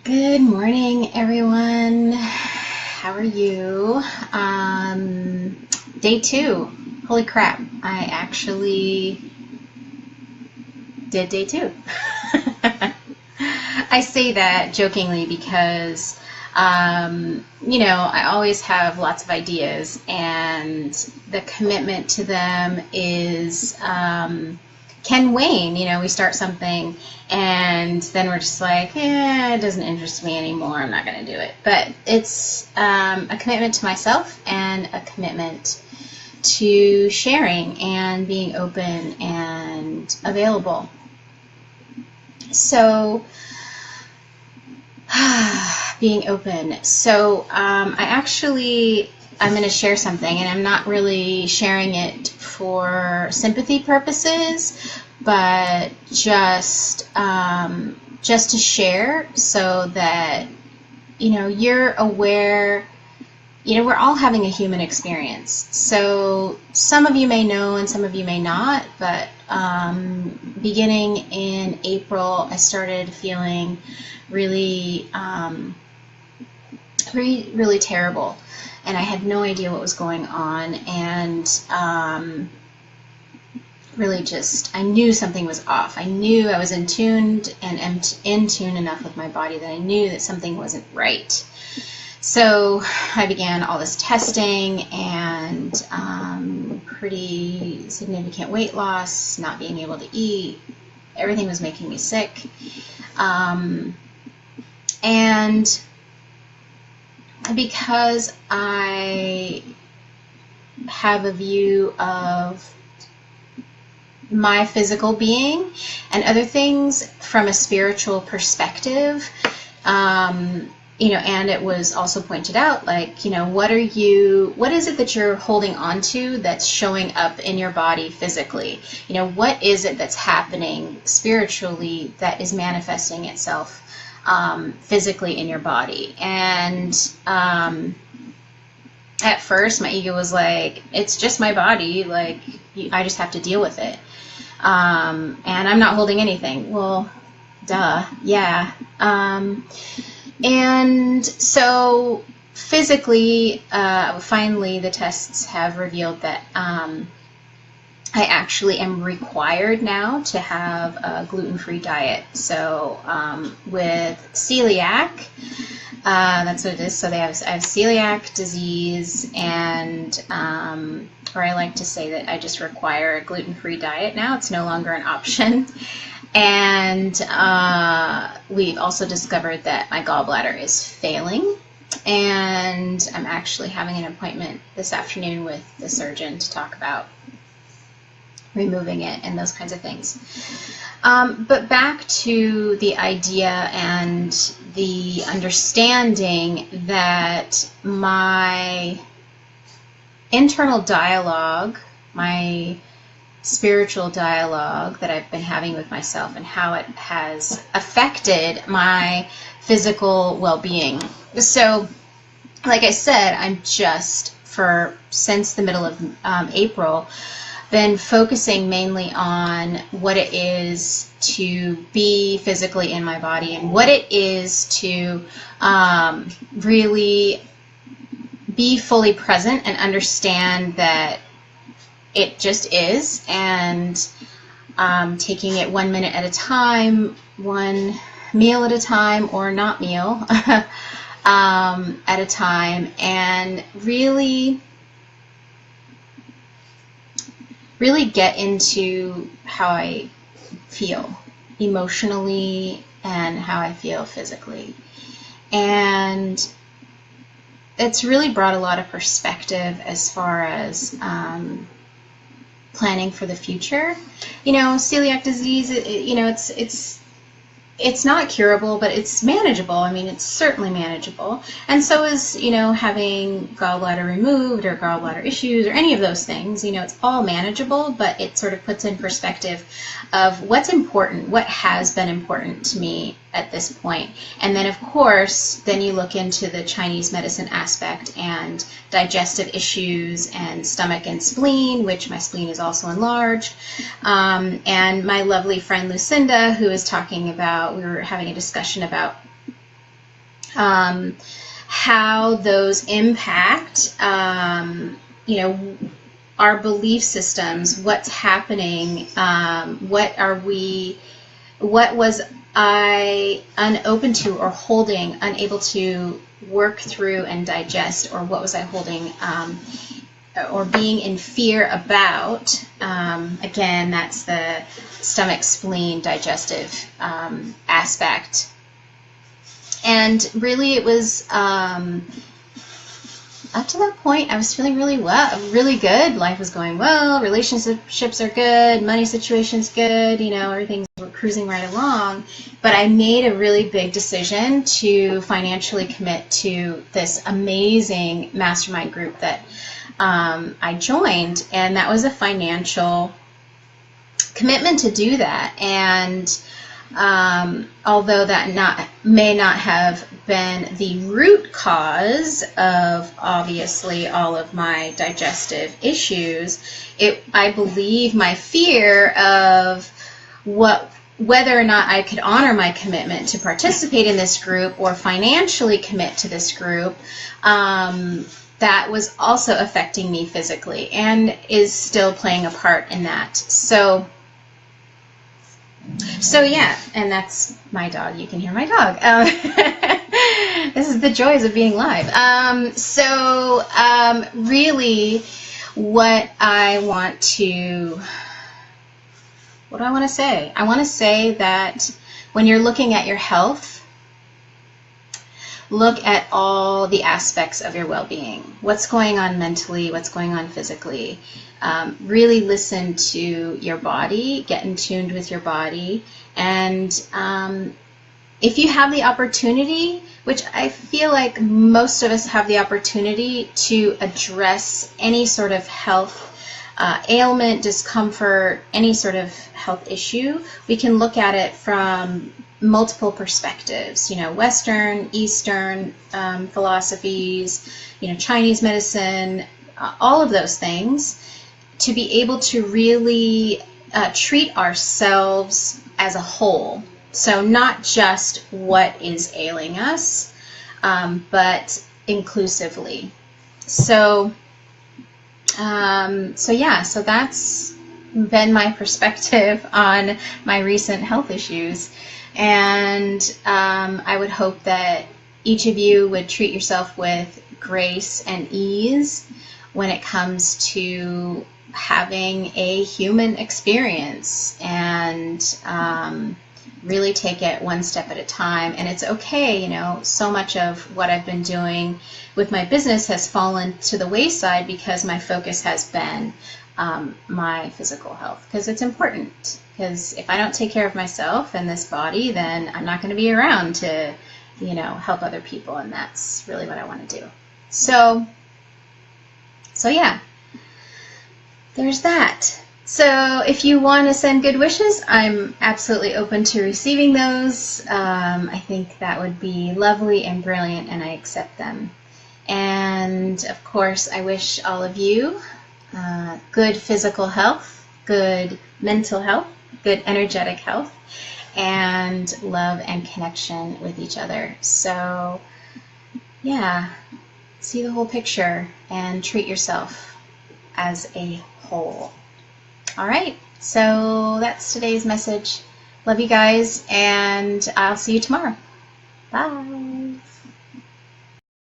Good morning, everyone. How are you? Day 2. Holy crap, I actually did day 2. I say that jokingly because, I always have lots of ideas, and the commitment to them is can wane. We start something and then we're just like, it doesn't interest me anymore. I'm not going to do it. But it's a commitment to myself and a commitment to sharing and being open and available. So, being open. So, I'm going to share something, and I'm not really sharing it for sympathy purposes, but just to share so that, you're aware. We're all having a human experience. So some of you may know and some of you may not, but beginning in April, I started feeling really, really terrible. And I had no idea what was going on, and really I knew something was off. I knew I was in tune enough with my body that I knew that something wasn't right. So I began all this testing and pretty significant weight loss, not being able to eat. Everything was making me sick. And because I have a view of my physical being and other things from a spiritual perspective, and it was also pointed out, what is it that you're holding on to that's showing up in your body physically? What is it that's happening spiritually that is manifesting itself physically in your body? And at first my ego was like, it's just my body, I just have to deal with it, and I'm not holding anything. Well, duh, yeah. And so physically, finally the tests have revealed that I actually am required now to have a gluten-free diet. So with celiac, that's what it is. So I have celiac disease, and or I like to say that I just require a gluten-free diet now. It's no longer an option. And we've also discovered that my gallbladder is failing, and I'm actually having an appointment this afternoon with the surgeon to talk about removing it and those kinds of things. But back to the idea and the understanding that my internal dialogue, my spiritual dialogue that I've been having with myself, and how it has affected my physical well-being. So, like I said, I'm just since the middle of April, been focusing mainly on what it is to be physically in my body, and what it is to really be fully present and understand that it just is, and taking it 1 minute at a time, one meal at a time, or not meal at a time, and really get into how I feel emotionally and how I feel physically. And it's really brought a lot of perspective as far as planning for the future. Celiac disease, it's not curable, but it's manageable. I mean, it's certainly manageable. And so is, having gallbladder removed or gallbladder issues or any of those things. It's all manageable, but it sort of puts in perspective of what's important, what has been important to me at this point. And then, of course, then you look into the Chinese medicine aspect and digestive issues and stomach and spleen, which my spleen is also enlarged. And my lovely friend Lucinda, who is talking about, we were having a discussion about how those impact, our belief systems, what's happening, what was I unopen to or holding, unable to work through and digest, or what was I holding or being in fear about. Again, that's the stomach, spleen, digestive aspect. And really it was up to that point, I was feeling really good. Life was going well. Relationships are good. Money situation's good. Everything's cruising right along. But I made a really big decision to financially commit to this amazing mastermind group that I joined, and that was a financial commitment to do that. And although that may not have been the root cause of obviously all of my digestive issues, I believe my fear of whether or not I could honor my commitment to participate in this group or financially commit to this group, that was also affecting me physically and is still playing a part in that. So yeah, and that's my dog. You can hear my dog. This is the joys of being live. Really, what do I want to say? I want to say that when you're looking at your health, look at all the aspects of your well-being. What's going on mentally? What's going on physically? Really listen to your body, get in tune with your body, and if you have the opportunity, which I feel like most of us have the opportunity to address any sort of health ailment, discomfort, any sort of health issue, we can look at it from multiple perspectives, Western, Eastern philosophies, Chinese medicine, all of those things, to be able to really treat ourselves as a whole. So not just what is ailing us, but inclusively. So that's been my perspective on my recent health issues. And I would hope that each of you would treat yourself with grace and ease when it comes to having a human experience, and really take it one step at a time. And it's okay, so much of what I've been doing with my business has fallen to the wayside because my focus has been my physical health, because it's important. Because if I don't take care of myself and this body, then I'm not going to be around to, help other people, and that's really what I want to do. So yeah, there's that. So if you want to send good wishes, I'm absolutely open to receiving those. I think that would be lovely and brilliant, and I accept them. And of course, I wish all of you good physical health, good mental health, good energetic health, and love and connection with each other. So yeah, see the whole picture and treat yourself as a whole. All right, so that's today's message. Love you guys, and I'll see you tomorrow. Bye.